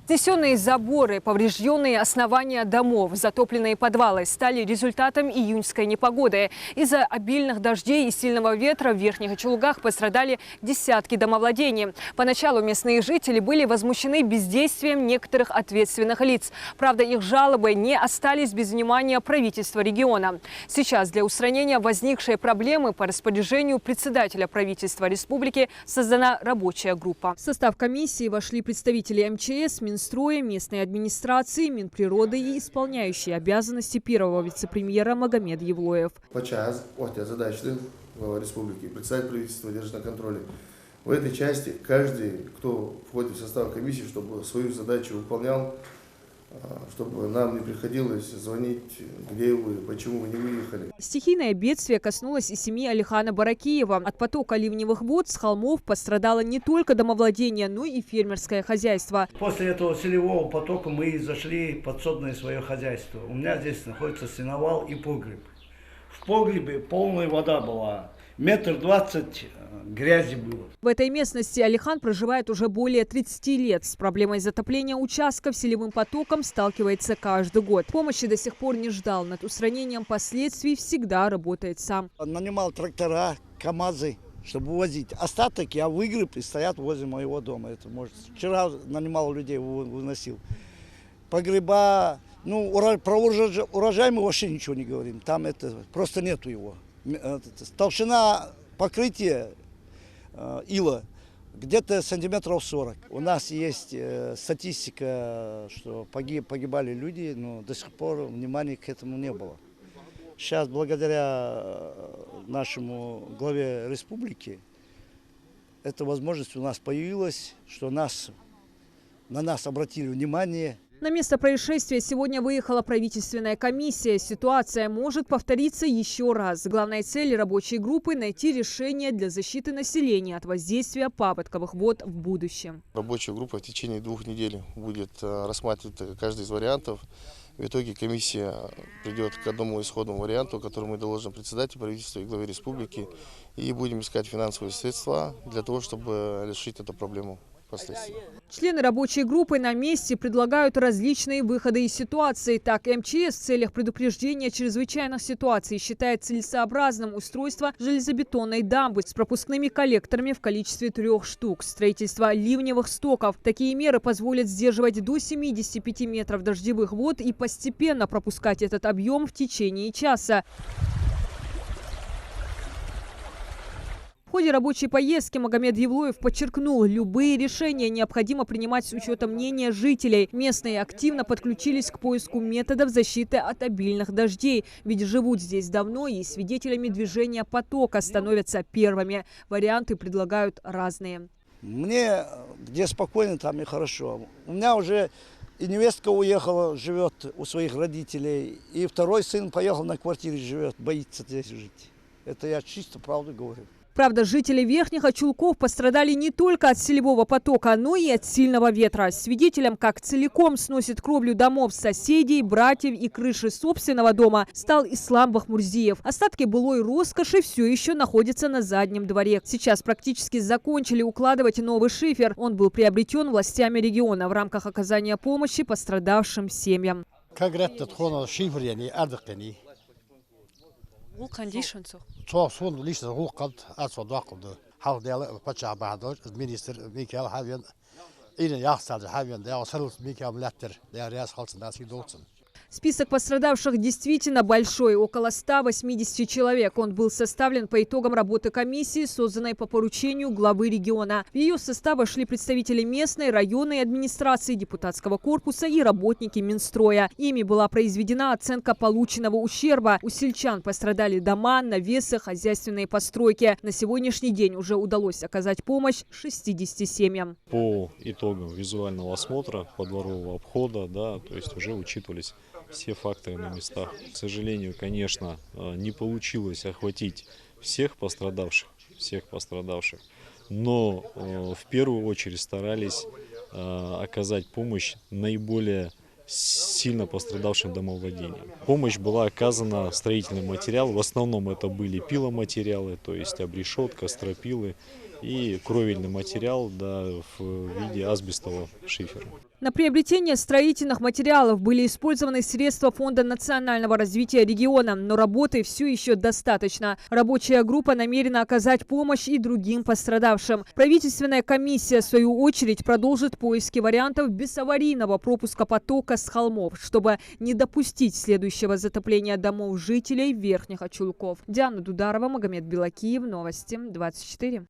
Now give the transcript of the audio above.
Снесенные заборы, поврежденные основания домов, затопленные подвалы стали результатом июньской непогоды. Из-за обильных дождей и сильного ветра в Верхних Очелугах пострадали десятки домовладений. Поначалу местные жители были возмущены бездействием некоторых ответственных лиц. Правда, их жалобы не остались без внимания правительства региона. Сейчас для устранения возникшей проблемы по распоряжению председателя правительства республики создана рабочая группа. В состав комиссии вошли представители МЧС, Минстроя, местной администрации, Минприроды и исполняющие обязанности первого вице-премьера Магомед Евлоев. Подчас задачи глава республики, председатель правительства держит на контроле. В этой части каждый, кто входит в состав комиссии, чтобы свою задачу выполнял, чтобы нам не приходилось звонить, где вы, почему вы не выехали. Стихийное бедствие коснулось и семьи Алихана Баракиева. От потока ливневых вод с холмов пострадало не только домовладение, но и фермерское хозяйство. После этого селевого потока мы зашли в подсобное свое хозяйство. У меня здесь находится сеновал и погреб. В погребе полная вода была. 1,20 м грязи было. В этой местности Алихан проживает уже более 30 лет. С проблемой затопления участков селевым потоком сталкивается каждый год. Помощи до сих пор не ждал. Над устранением последствий всегда работает сам. Нанимал трактора, КАМАЗы, чтобы увозить. Остатки, выгреб и стоят возле моего дома. Это может. Вчера нанимал людей, выносил. Погреба, про урожай мы вообще ничего не говорим. Там это просто нету его. Толщина покрытия ила где-то сантиметров 40. У нас есть статистика, что погибали люди, но до сих пор внимания к этому не было. Сейчас, благодаря нашему главе республики, эта возможность у нас появилась, что на нас обратили внимание. На место происшествия сегодня выехала правительственная комиссия. Ситуация может повториться еще раз. Главная цель рабочей группы – найти решение для защиты населения от воздействия паводковых вод в будущем. Рабочая группа в течение 2 недель будет рассматривать каждый из вариантов. В итоге комиссия придет к одному исходному варианту, который мы доложим председателю правительства и главе республики. И будем искать финансовые средства для того, чтобы решить эту проблему. Члены рабочей группы на месте предлагают различные выходы из ситуации. Так, МЧС в целях предупреждения чрезвычайных ситуаций считает целесообразным устройство железобетонной дамбы с пропускными коллекторами в количестве 3 штук, строительство ливневых стоков. Такие меры позволят сдерживать до 75 метров дождевых вод и постепенно пропускать этот объем в течение часа. В ходе рабочей поездки Магомед Евлоев подчеркнул, любые решения необходимо принимать с учетом мнения жителей. Местные активно подключились к поиску методов защиты от обильных дождей. Ведь живут здесь давно и свидетелями движения потока становятся первыми. Варианты предлагают разные. Мне где спокойно, там и хорошо. У меня уже и невестка уехала, живет у своих родителей. И второй сын поехал на квартире, живет, боится здесь жить. Это я чисто правду говорю. Правда, жители Верхних Очелков пострадали не только от селевого потока, но и от сильного ветра. Свидетелем, как целиком сносит кровлю домов соседей, братьев и крыши собственного дома, стал Ислам Бахмурзиев. Остатки былой роскоши все еще находятся на заднем дворе. Сейчас практически закончили укладывать новый шифер. Он был приобретен властями региона в рамках оказания помощи пострадавшим семьям. Çok son liste hukuk asıl vakıldı. Havdiyala paça bağdır. Minister Mikael Havyan. İne yaxsadı Havyan. Ya sarıl Mikael Mlatter. Ya riyaz halsın nasıl dolsun. Список пострадавших действительно большой – около 180 человек. Он был составлен по итогам работы комиссии, созданной по поручению главы региона. В ее состав вошли представители местной, районной администрации, депутатского корпуса и работники Минстроя. Ими была произведена оценка полученного ущерба. У сельчан пострадали дома, навесы, хозяйственные постройки. На сегодняшний день уже удалось оказать помощь 60 семьям. По итогам визуального осмотра, подворового обхода, то есть уже учитывались все факторы на местах. К сожалению, конечно, не получилось охватить всех пострадавших, но в первую очередь старались оказать помощь наиболее сильно пострадавшим домовладениям. Помощь была оказана строительный материал, в основном это были пиломатериалы, то есть обрешетка, стропилы и кровельный материал в виде асбестового шифера. На приобретение строительных материалов были использованы средства Фонда национального развития региона, но работы все еще достаточно. Рабочая группа намерена оказать помощь и другим пострадавшим. Правительственная комиссия, в свою очередь, продолжит поиски вариантов безаварийного пропуска потока с холмов, чтобы не допустить следующего затопления домов жителей Верхних Ачулков. Диана Дударова, Магомед Белакиев, Новости 24.